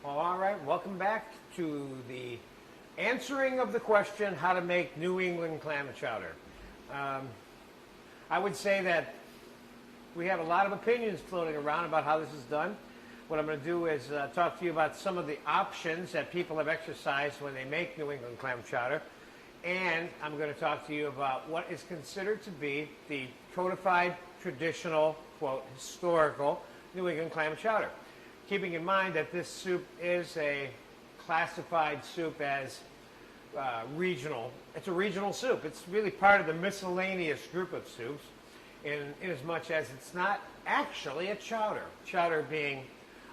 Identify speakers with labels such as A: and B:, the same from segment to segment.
A: All right, welcome back to the answering of the question how to make New England clam chowder. I would say that we have a lot of opinions floating around about how this is done. What I'm going to do is talk to you about some of the options that people have exercised when they make New England clam chowder. And I'm going to talk to you about what is considered to be the codified, traditional, quote, historical New England clam chowder. Keeping in mind that this soup is a classified soup as regional. It's a regional soup. It's really part of the miscellaneous group of soups in as much as it's not actually a chowder. Chowder being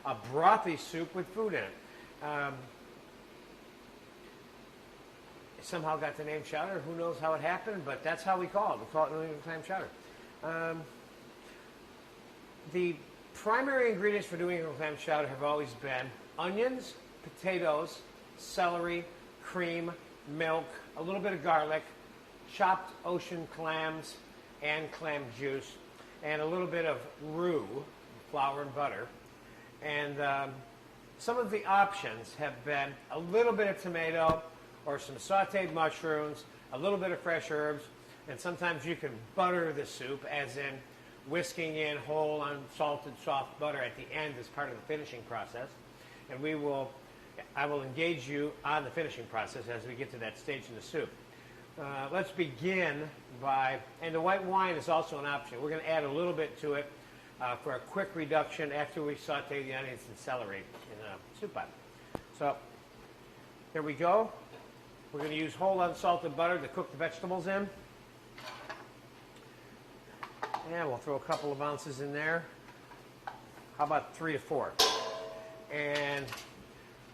A: a brothy soup with food in it. Somehow got the name chowder. Who knows how it happened, but that's how we call it. We call it New England clam chowder. The primary ingredients for New England clam chowder have always been onions, potatoes, celery, cream, milk, a little bit of garlic, chopped ocean clams and clam juice, and a little bit of roux, flour and butter. And some of the options have been a little bit of tomato or some sauteed mushrooms, a little bit of fresh herbs, and sometimes you can butter the soup, as in whisking in whole unsalted soft butter at the end as part of the finishing process. And I will engage you on the finishing process as we get to that stage in the soup. Let's begin by, and the white wine is also an option. We're going to add a little bit to it for a quick reduction after we saute the onions and celery in a soup pot. So here we go. We're going to use whole unsalted butter to cook the vegetables in. And we'll throw a couple of ounces in there. How about 3 to 4? And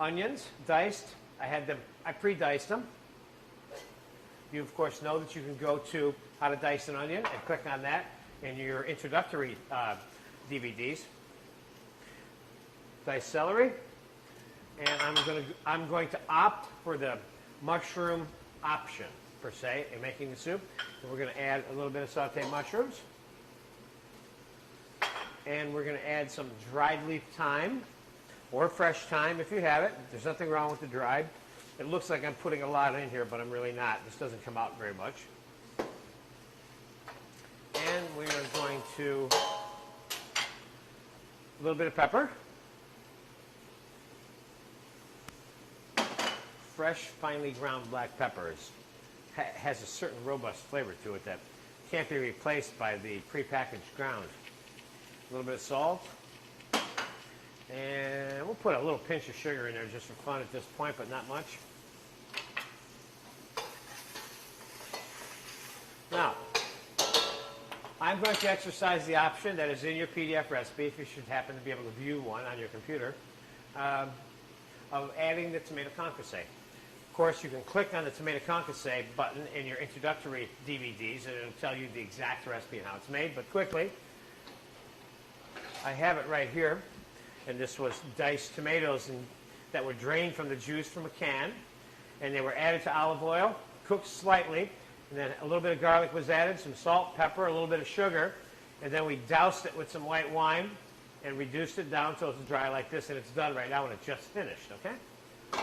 A: onions, diced. I pre-diced them. You, of course, know that you can go to how to dice an onion and click on that in your introductory DVDs. Diced celery. And I'm going to opt for the mushroom option, per se, in making the soup. And we're going to add a little bit of sauteed mushrooms. And we're going to add some dried leaf thyme, or fresh thyme if you have it. There's nothing wrong with the dried. It looks like I'm putting a lot in here, but I'm really not. This doesn't come out very much. And we are going to, a little bit of pepper. Fresh, finely ground black peppers has a certain robust flavor to it that can't be replaced by the prepackaged ground. A little bit of salt. And we'll put a little pinch of sugar in there just for fun at this point, but not much. Now, I'm going to exercise the option that is in your PDF recipe, if you should happen to be able to view one on your computer, of adding the tomato concasse. Of course, you can click on the tomato concasse button in your introductory DVDs, and it'll tell you the exact recipe and how it's made. But quickly, I have it right here. And this was diced tomatoes that were drained from the juice from a can. And they were added to olive oil, cooked slightly. And then a little bit of garlic was added, some salt, pepper, a little bit of sugar. And then we doused it with some white wine and reduced it down so it's dry like this. And it's done right now, and it's just finished, okay?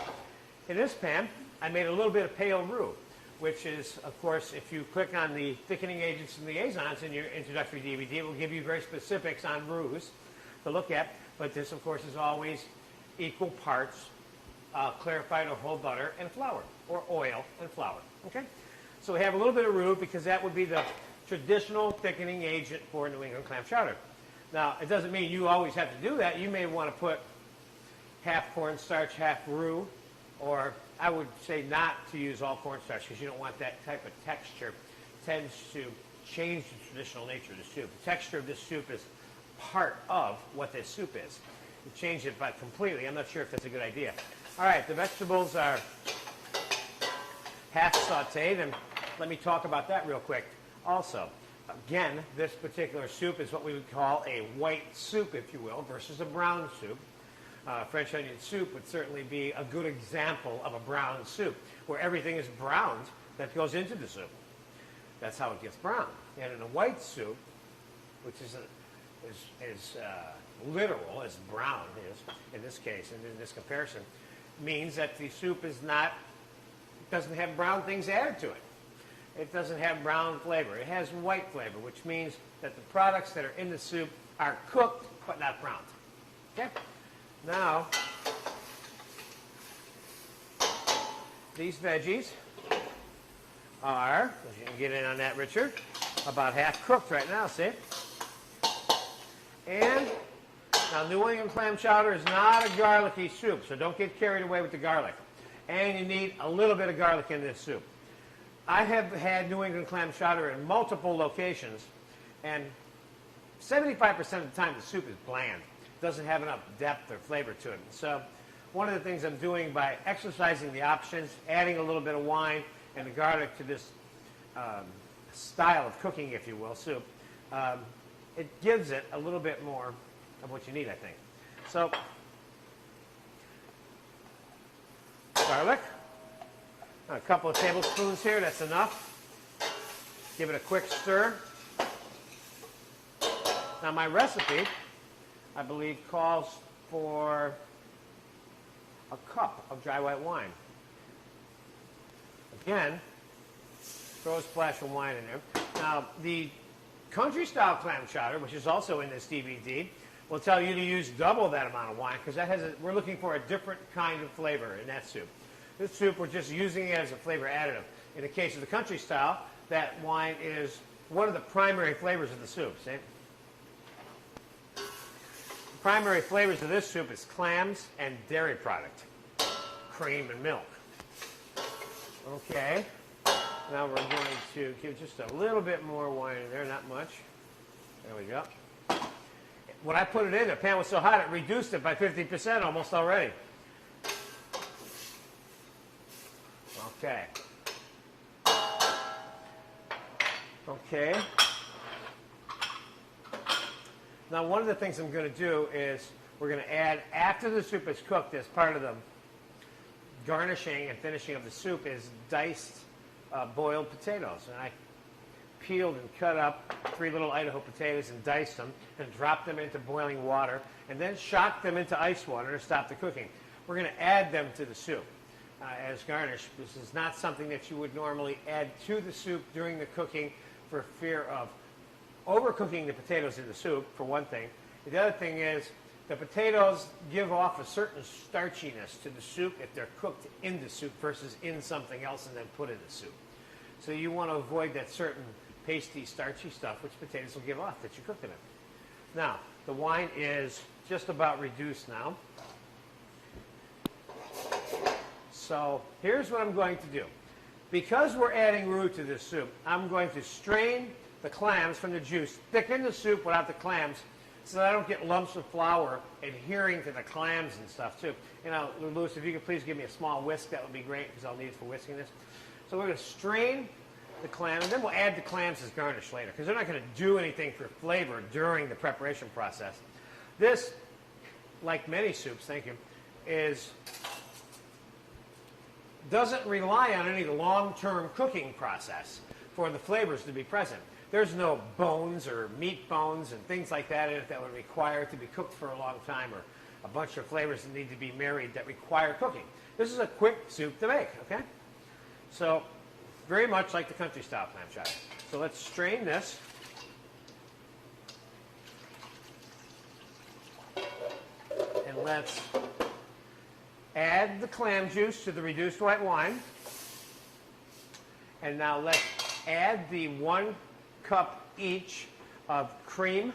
A: In this pan, I made a little bit of pale roux, which is, of course, if you click on the thickening agents and liaisons in your introductory DVD, it will give you very specifics on roux to look at. But this, of course, is always equal parts clarified or whole butter and flour, or oil and flour, okay? So we have a little bit of roux because that would be the traditional thickening agent for New England clam chowder. Now, it doesn't mean you always have to do that. You may want to put half cornstarch, half roux, or I would say not to use all cornstarch because you don't want that type of texture. It tends to change the traditional nature of the soup. The texture of this soup is part of what this soup is. You change it by completely. I'm not sure if that's a good idea. All right, the vegetables are half sauteed, and let me talk about that real quick. Also, again, this particular soup is what we would call a white soup, if you will, versus a brown soup. French onion soup would certainly be a good example of a brown soup, where everything is browned that goes into the soup. That's how it gets brown. And in a white soup, which is literal as brown is in this case and in this comparison, means that the soup doesn't have brown things added to it. It doesn't have brown flavor. It has white flavor, which means that the products that are in the soup are cooked but not browned. Okay? Now, these veggies are, as you can get in on that, Richard, about half cooked right now, see? And now New England clam chowder is not a garlicky soup, so don't get carried away with the garlic. And you need a little bit of garlic in this soup. I have had New England clam chowder in multiple locations, and 75% of the time the soup is bland. It doesn't have enough depth or flavor to it. So one of the things I'm doing by exercising the options, adding a little bit of wine and the garlic to this style of cooking, if you will, soup, it gives it a little bit more of what you need, I think. So, garlic, a couple of tablespoons here, that's enough. Give it a quick stir. Now my recipe, I believe, calls for a cup of dry white wine. Again, throw a splash of wine in there. Now, the country style clam chowder, which is also in this DVD, will tell you to use double that amount of wine because we're looking for a different kind of flavor in that soup. This soup, we're just using it as a flavor additive. In the case of the country style, that wine is one of the primary flavors of the soup. See? The primary flavors of this soup is clams and dairy product, cream and milk. Okay, now we're going to give just a little bit more wine in there, not much. There we go. When I put it in, the pan was so hot it reduced it by 50% almost already. Okay. Okay. Now one of the things I'm going to do is we're going to add, after the soup is cooked, as part of the garnishing and finishing of the soup, is diced boiled potatoes. And I peeled and cut up 3 little Idaho potatoes and diced them and dropped them into boiling water and then shocked them into ice water to stop the cooking. We're going to add them to the soup as garnish. This is not something that you would normally add to the soup during the cooking for fear of overcooking the potatoes in the soup, for one thing. The other thing is the potatoes give off a certain starchiness to the soup if they're cooked in the soup versus in something else and then put in the soup. So you want to avoid that certain pasty, starchy stuff which potatoes will give off that you cooked them in. Now, the wine is just about reduced now. So here's what I'm going to do. Because we're adding roux to this soup, I'm going to strain the clams from the juice, thicken the soup without the clams, so that I don't get lumps of flour adhering to the clams and stuff too. You know, Louis, if you could please give me a small whisk, that would be great, because I'll need it for whisking this. So we're going to strain the clam, and then we'll add the clams as garnish later, because they're not going to do anything for flavor during the preparation process. This, like many soups, thank you, doesn't rely on any long-term cooking process for the flavors to be present. There's no bones or meat bones and things like that in it that would require it to be cooked for a long time, or a bunch of flavors that need to be married that require cooking. This is a quick soup to make, okay? So, very much like the country style clam chowder. So let's strain this. And let's add the clam juice to the reduced white wine. And now let's add the 1 cup each of cream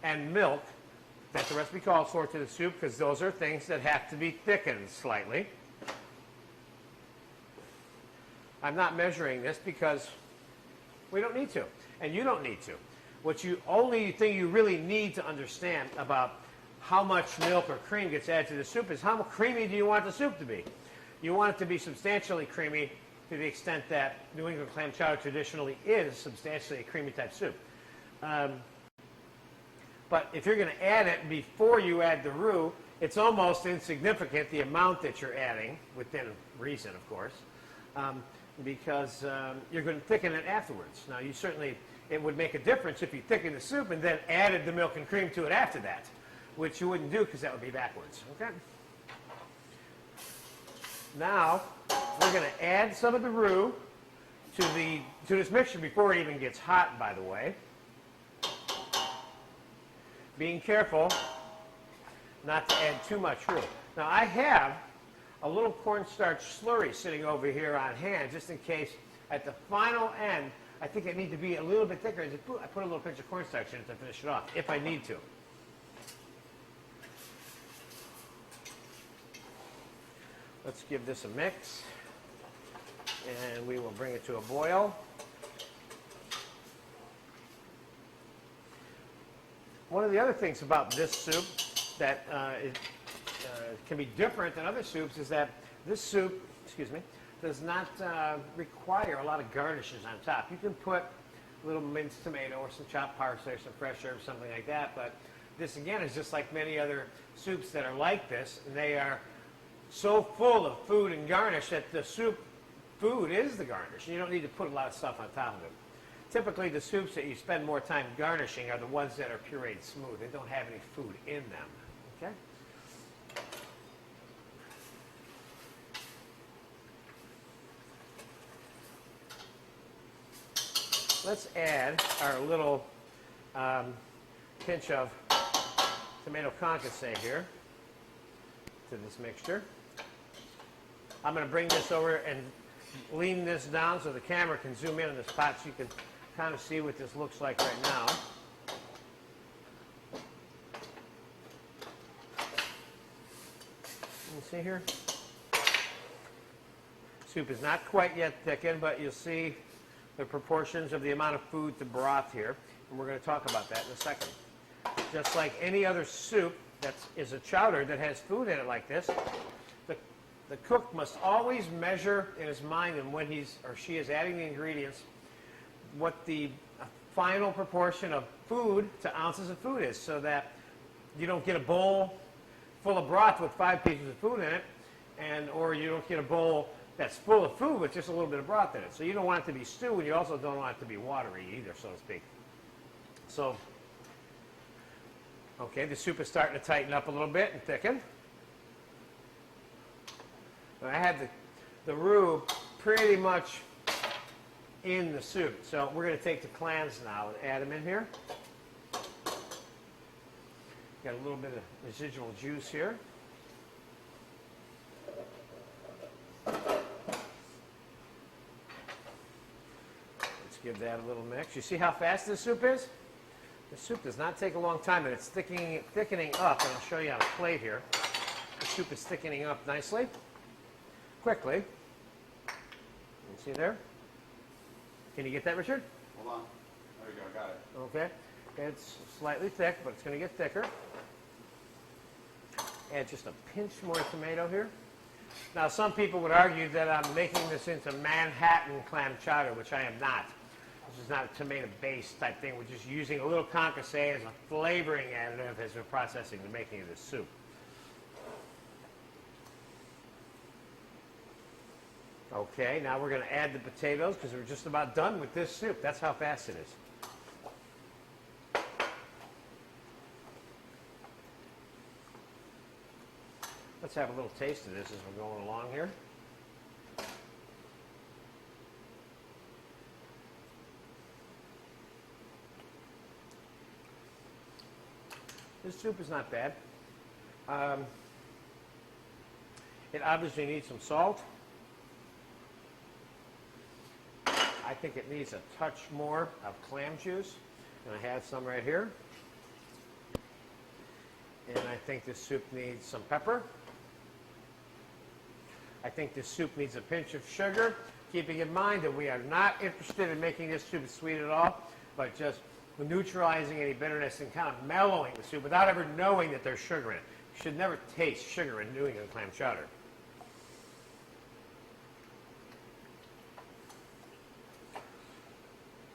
A: and milk that the recipe calls for to the soup, because those are things that have to be thickened slightly. I'm not measuring this because we don't need to, and you don't need to. Only thing you really need to understand about how much milk or cream gets added to the soup is how creamy do you want the soup to be. You want it to be substantially creamy, to the extent that New England clam chowder traditionally is substantially a creamy type soup. But if you're going to add it before you add the roux, it's almost insignificant, the amount that you're adding, within reason, of course, because you're going to thicken it afterwards. Now, it would make a difference if you thicken the soup and then added the milk and cream to it after that. which you wouldn't do because that would be backwards. Okay. Now we're going to add some of the roux to this mixture before it even gets hot, by the way. Being careful not to add too much roux. Now I have a little cornstarch slurry sitting over here on hand, just in case at the final end I think I need to be a little bit thicker. I put a little pinch of cornstarch in it to finish it off, if I need to. Let's give this a mix, and we will bring it to a boil. One of the other things about this soup that can be different than other soups is that this soup, does not require a lot of garnishes on top. You can put a little minced tomato or some chopped parsley or some fresh herbs, something like that, but this again is just like many other soups that are like this, and they are so full of food and garnish that the soup food is the garnish. You don't need to put a lot of stuff on top of it. Typically, the soups that you spend more time garnishing are the ones that are pureed smooth. They don't have any food in them. Okay? Let's add our little pinch of tomato concasse here to this mixture. I'm going to bring this over and lean this down so the camera can zoom in on this pot so you can kind of see what this looks like right now. You see here? Soup is not quite yet thickened, but you'll see the proportions of the amount of food to broth here, and we're going to talk about that in a second. Just like any other soup that is a chowder that has food in it like this, the cook must always measure in his mind, and when he's or she is adding the ingredients, what the final proportion of food to ounces of food is, so that you don't get a bowl full of broth with 5 pieces of food in it, or you don't get a bowl that's full of food with just a little bit of broth in it. So you don't want it to be stew, and you also don't want it to be watery either, so to speak. So, okay, the soup is starting to tighten up a little bit and thicken. I had the roux pretty much in the soup. So we're going to take the clams now and add them in here. Got a little bit of residual juice here. Let's give that a little mix. You see how fast this soup is? The soup does not take a long time, and it's thickening up, and I'll show you on a plate here. The soup is thickening up nicely. Quickly. You see there? Can you get that, Richard?
B: Hold on. There we go. Got it.
A: Okay. It's slightly thick, but it's going to get thicker. Add just a pinch more tomato here. Now, some people would argue that I'm making this into Manhattan clam chowder, which I am not. This is not a tomato-based type thing. We're just using a little concasse as a flavoring additive as we're processing the making of this soup. Okay, now we're going to add the potatoes because we're just about done with this soup. That's how fast it is. Let's have a little taste of this as we're going along here. This soup is not bad. It obviously needs some salt. I think it needs a touch more of clam juice, and I have some right here. And I think this soup needs some pepper. I think this soup needs a pinch of sugar, keeping in mind that we are not interested in making this soup sweet at all, but just neutralizing any bitterness and kind of mellowing the soup without ever knowing that there's sugar in it. You should never taste sugar in New England clam chowder.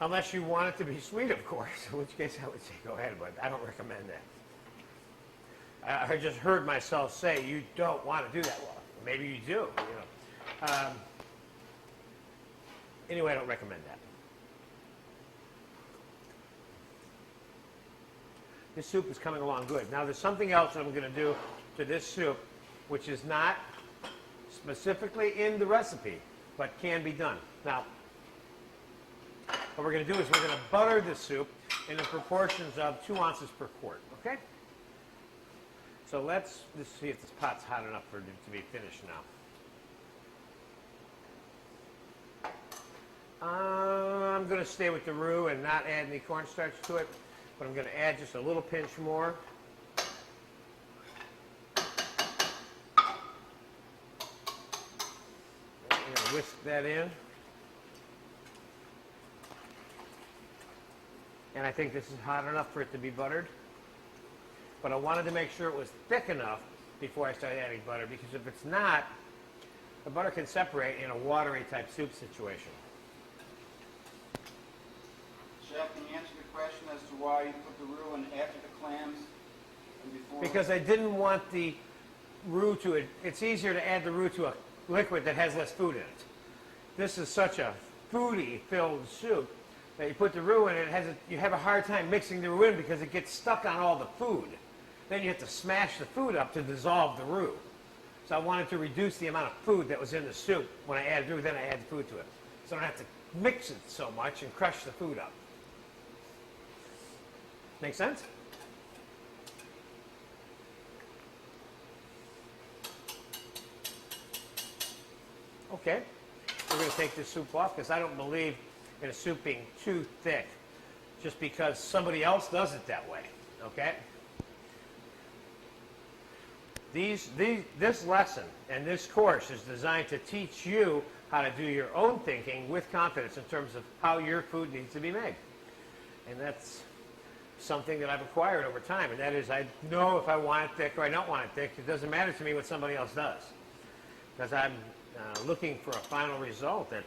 A: Unless you want it to be sweet, of course, in which case I would say go ahead, but I don't recommend that. I just heard myself say you don't want to do that. Well, maybe you do, you know. Anyway, I don't recommend that. This soup is coming along good. Now there's something else that I'm going to do to this soup, which is not specifically in the recipe, but can be done. Now, what we're going to do is we're going to butter the soup in the proportions of 2 ounces per quart, okay? So let's see if this pot's hot enough for it to be finished now. I'm going to stay with the roux and not add any cornstarch to it, but I'm going to add just a little pinch more. I'm going to whisk that in. And I think this is hot enough for it to be buttered. But I wanted to make sure it was thick enough before I started adding butter, because if it's not, the butter can separate in a watery type soup situation.
B: Chef, can you answer the question as to why you put the roux in after the clams and before?
A: Because I didn't want the roux to, it's easier to add the roux to a liquid that has less food in it. This is such a foodie-filled soup that you put the roux in, and you have a hard time mixing the roux in because it gets stuck on all the food. Then you have to smash the food up to dissolve the roux. So I wanted to reduce the amount of food that was in the soup when I added roux, then I add the food to it. So I don't have to mix it so much and crush the food up. Make sense? Okay, we're going to take this soup off because I don't believe in a soup being too thick just because somebody else does it that way, okay? This lesson and this course is designed to teach you how to do your own thinking with confidence in terms of how your food needs to be made. And that's something that I've acquired over time, and that is I know if I want it thick or I don't want it thick. It doesn't matter to me what somebody else does, because I'm looking for a final result that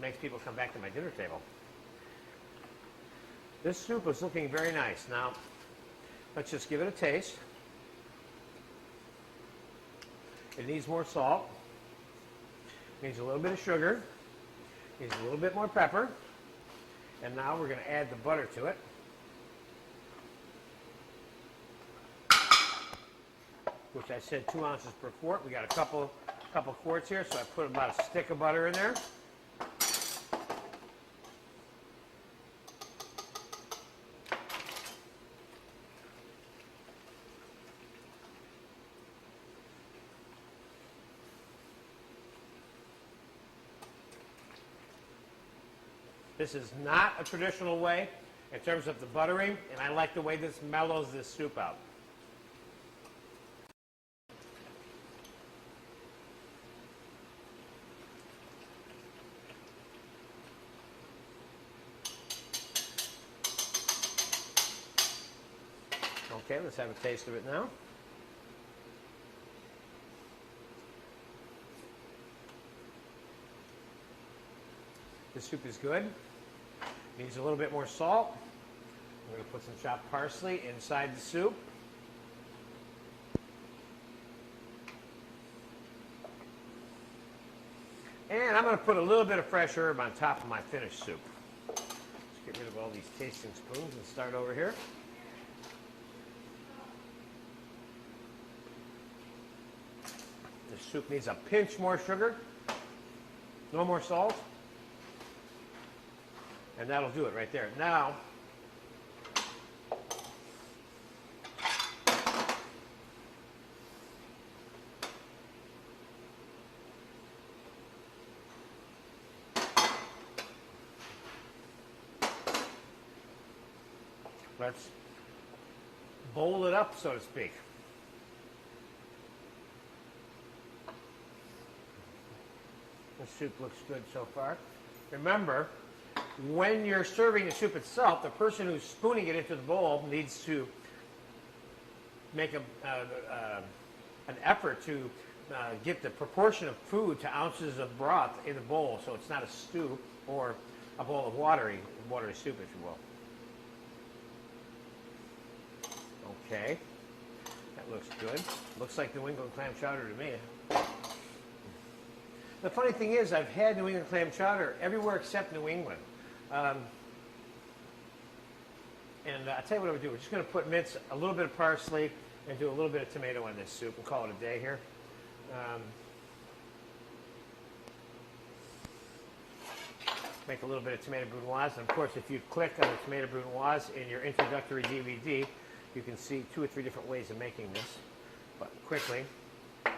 A: makes people come back to my dinner table. This soup is looking very nice. Now, let's just give it a taste. It needs more salt. It needs a little bit of sugar. It needs a little bit more pepper. And now we're going to add the butter to it. Which I said 2 ounces per quart. We got a couple quarts here, so I put about a stick of butter in there. This is not a traditional way in terms of the buttering, and I like the way this mellows this soup out. Okay, let's have a taste of it now. This soup is good. Needs a little bit more salt. I'm going to put some chopped parsley inside the soup. And I'm going to put a little bit of fresh herb on top of my finished soup. Let's get rid of all these tasting spoons and start over here. This soup needs a pinch more sugar. No more salt. And that'll do it right there. Now, let's bowl it up, so to speak. The soup looks good so far. Remember, when you're serving the soup itself, the person who's spooning it into the bowl needs to make an effort to get the proportion of food to ounces of broth in the bowl, so it's not a stew or a bowl of watery soup, if you will. Okay, that looks good. Looks like New England clam chowder to me. The funny thing is, I've had New England clam chowder everywhere except New England. And I'll tell you what I'm going to do. We're just going to mince a little bit of parsley and do a little bit of tomato in this soup and call it a day here. Make a little bit of tomato brunoise. And of course, if you click on the tomato brunoise in your introductory DVD, you can see 2 or 3 different ways of making this. But quickly. There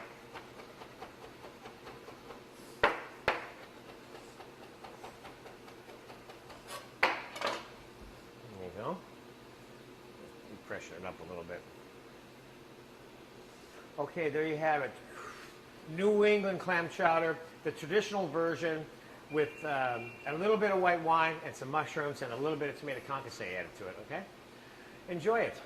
A: you go. Pressure it up a little bit. Okay, there you have it. New England clam chowder, the traditional version with a little bit of white wine and some mushrooms and a little bit of tomato concasse added to it, okay? Enjoy it.